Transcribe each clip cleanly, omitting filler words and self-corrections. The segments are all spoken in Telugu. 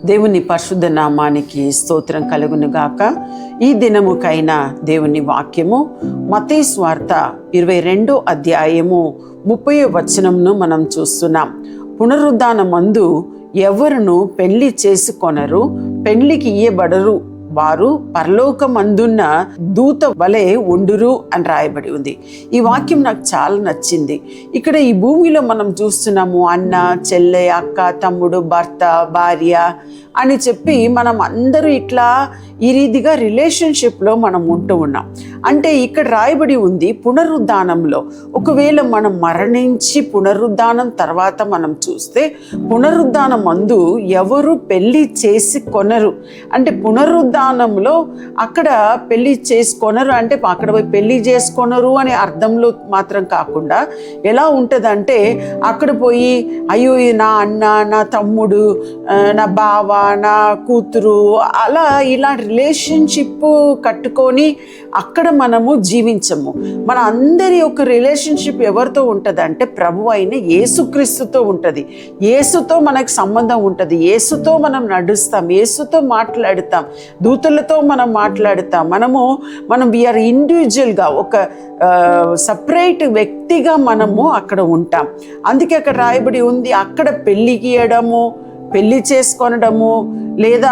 దేవుని పరిశుద్ధ నామానికి స్తోత్రం కలుగును గాక. ఈ దినముకైనా దేవుని వాక్యము మత్తయి సువార్త 22వ అధ్యాయము 30వ వచనంను మనం చూస్తున్నాం. పునరుద్ధానమందు ఎవరును పెళ్లి చేసుకొనరు, పెళ్లికి ఇయ్యబడరు, వారు పరలోకమందున్న దూత వలె ఉండురు అని రాయబడి ఉంది. ఈ వాక్యం నాకు చాలా నచ్చింది. ఇక్కడ ఈ భూమిలో మనం చూస్తున్నాము అన్న, చెల్లె, అక్క, తమ్ముడు, భర్త, భార్య అని చెప్పి మనం అందరూ ఇట్లా ఈ రీతిగా రిలేషన్షిప్లో మనం ఉంటూ ఉన్నాం. అంటే ఇక్కడ రాయబడి ఉంది పునరుద్ధానంలో ఒకవేళ మనం మరణించి పునరుద్ధానం తర్వాత మనం చూస్తే పునరుద్ధానం మందు ఎవరు పెళ్లి చేసి కొనరు. అంటే పునరుద్ధానంలో అక్కడ పెళ్లి చేసుకొనరు అంటే అక్కడ పోయి పెళ్లి చేసుకొనరు అనే అర్థంలో మాత్రం కాకుండా ఎలా ఉంటుందంటే అక్కడ పోయి అయ్యో నా అన్న, నా తమ్ముడు, నా బావ, నా కూతురు అలా ఇలాంటి రిలేషన్షిప్ కట్టుకొని అక్కడ మనము జీవించము. మన అందరి యొక్క రిలేషన్షిప్ ఎవరితో ఉంటుంది అంటే ప్రభు అయిన యేసుక్రీస్తుతో ఉంటుంది. యేసుతో మనకు సంబంధం ఉంటుంది. యేసుతో మనం నడుస్తాం, యేసుతో మాట్లాడుతాం, దూతలతో మనం మాట్లాడుతాం. మనం వీఆర్ ఇండివిజువల్గా ఒక సపరేట్ వ్యక్తిగా మనము అక్కడ ఉంటాం. అందుకే అక్కడ రాయబడి ఉంది అక్కడ పెళ్ళికి ఇయ్యడము, పెళ్లి చేసుకొనడము, లేదా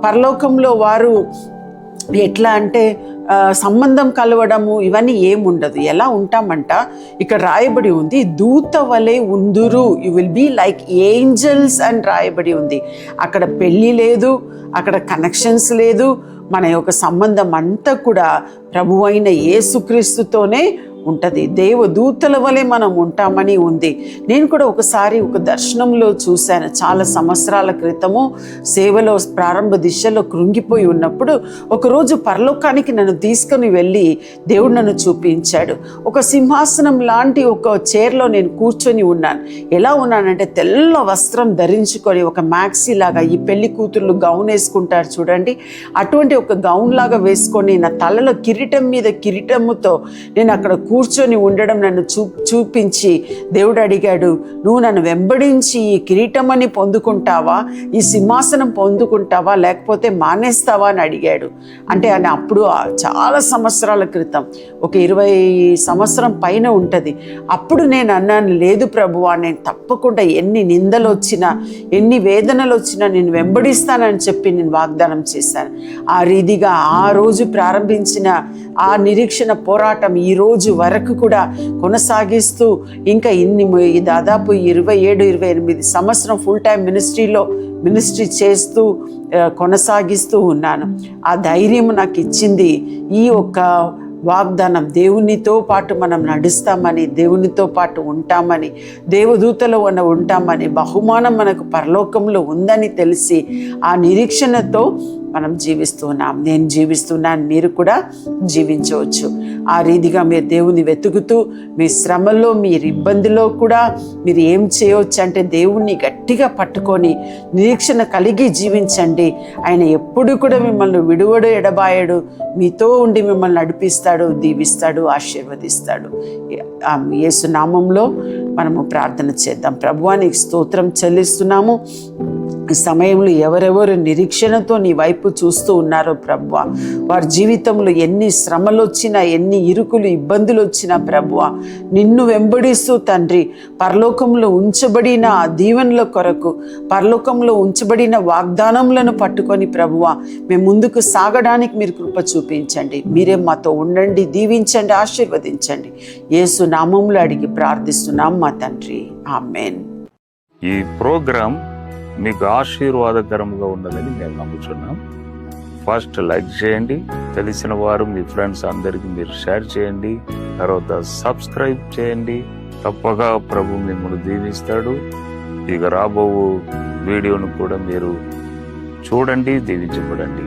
పరలోకంలో వారు ఎట్లా అంటే సంబంధం కలవడము ఇవన్నీ ఏముండదు. ఎలా ఉంటామంట ఇక్కడ రాయబడి ఉంది దూత వలె ఉందురు, you will be like angels అని రాయబడి ఉంది. అక్కడ పెళ్ళి లేదు, అక్కడ కనెక్షన్స్ లేదు. మన యొక్క సంబంధం అంతా కూడా ప్రభువు అయిన యేసుక్రీస్తుతోనే ఉంటుంది. దేవదూతల వలె మనం ఉంటామని ఉంది. నేను కూడా ఒకసారి ఒక దర్శనంలో చూశాను. చాలా సంవత్సరాల క్రితము సేవలో ప్రారంభ దిశలో కృంగిపోయి ఉన్నప్పుడు ఒకరోజు పరలోకానికి నన్ను తీసుకొని వెళ్ళి దేవుడు నన్ను చూపించాడు. ఒక సింహాసనం లాంటి ఒక చైర్లో నేను కూర్చొని ఉన్నాను. ఎలా ఉన్నానంటే తెల్ల వస్త్రం ధరించుకొని ఒక మ్యాక్సీ లాగా, ఈ పెళ్లి కూతుర్లు గౌన్ వేసుకుంటారు చూడండి, అటువంటి ఒక గౌన్ లాగా వేసుకొని నా తలలో కిరీటం మీద కిరీటముతో నేను అక్కడ కూర్చొని ఉండడం నన్ను చూపించి దేవుడు అడిగాడు, నువ్వు నన్ను వెంబడించి ఈ కిరీటమని పొందుకుంటావా, ఈ సింహాసనం పొందుకుంటావా, లేకపోతే మానేస్తావా అని అడిగాడు. అంటే ఆయన అప్పుడు చాలా సంవత్సరాల క్రితం, ఒక 20 సంవత్సరం పైన ఉంటుంది. అప్పుడు నేను అన్నాను, లేదు ప్రభువా, నేను తప్పకుండా ఎన్ని నిందలు వచ్చినా ఎన్ని వేదనలు వచ్చినా నేను వెంబడిస్తానని చెప్పి నేను వాగ్దానం చేశాను. ఆ రీతిగా ఆ రోజు ప్రారంభించిన ఆ నిరీక్షణ పోరాటం ఈ రోజు వరకు కూడా కొనసాగిస్తూ ఇంకా దాదాపు 27-28 సంవత్సరం ఫుల్ టైం మినిస్ట్రీ చేస్తూ కొనసాగిస్తూ ఉన్నాను. ఆ ధైర్యం నాకు ఇచ్చింది ఈ ఒక్క వాగ్దానం. దేవునితో పాటు మనం నడుస్తామని, దేవునితో పాటు ఉంటామని, దేవదూతలో ఉంటామని, బహుమానం మనకు పరలోకంలో ఉందని తెలిసి ఆ నిరీక్షణతో మనం జీవిస్తున్నాం. నేను జీవిస్తున్నాను, మీరు కూడా జీవించవచ్చు. ఆ రీతిగా మీరు దేవుని వెతుకుతూ మీ శ్రమలో, మీరు ఇబ్బందిలో కూడా మీరు ఏం చేయవచ్చు అంటే దేవుణ్ణి గట్టిగా పట్టుకొని నిరీక్షణ కలిగి జీవించండి. ఆయన ఎప్పుడు కూడా మిమ్మల్ని విడువడు, ఎడబాయడు, మీతో ఉండి మిమ్మల్ని నడిపిస్తాడు, దీవిస్తాడు, ఆశీర్వదిస్తాడు. యేసు నామంలో మనము ప్రార్థన చేద్దాం. ప్రభువానికి స్తోత్రం చెల్లిస్తున్నాము. ఈ సమయంలో ఎవరెవరు నిరీక్షణతో నీ వైపు చూస్తూ ఉన్నారో ప్రభువా, వారి జీవితంలో ఎన్ని శ్రమలు వచ్చినా, ఎన్ని ఇరుకులు ఇబ్బందులు వచ్చినా ప్రభువా, నిన్ను వెంబడిస్తూ తండ్రి పరలోకంలో ఉంచబడిన ఆ దీవెనల కొరకు, పరలోకంలో ఉంచబడిన వాగ్దానములను పట్టుకొని ప్రభువా మేము ముందుకు సాగడానికి మీరు కృప చూపించండి. మీరే మాతో ఉండండి, దీవించండి, ఆశీర్వదించండి. యేసు నామములో అడిగి ప్రార్థిస్తున్నాం మా తండ్రి, ఆమేన్. ఈ ప్రోగ్రాం మీకు ఆశీర్వాదకరంగా ఉన్నదని మేము నమ్ముతున్నాం. ఫస్ట్ లైక్ చేయండి, తెలిసిన వారు మీ ఫ్రెండ్స్ అందరికీ మీరు షేర్ చేయండి, తర్వాత సబ్స్క్రైబ్ చేయండి. తప్పగా ప్రభు మిమ్మల్ని దీవిస్తాడు. ఇక రాబో వీడియోను కూడా మీరు చూడండి, దీవించబడండి.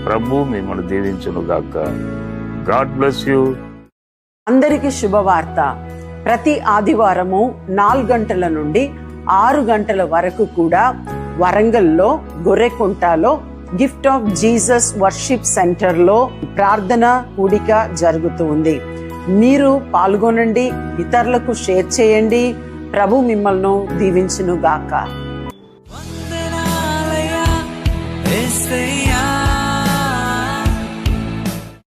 ప్రభు మిమ్మల్ని దీవించును గాక. God bless you. అందరికీ శుభవార్త. ప్రతి ఆదివారము 4 గంటల నుండి 6 గంటల వరకు కూడా వరంగల్లో గొర్రెకుంటలో గిఫ్ట్ ఆఫ్ జీసస్ వర్షిప్ సెంటర్లో ప్రార్థన కూడిక జరుగుతూ ఉంది. మీరు పాల్గొనండి, ఇతరులకు షేర్ చేయండి. ప్రభు మిమ్మల్ని దీవించును గాక. say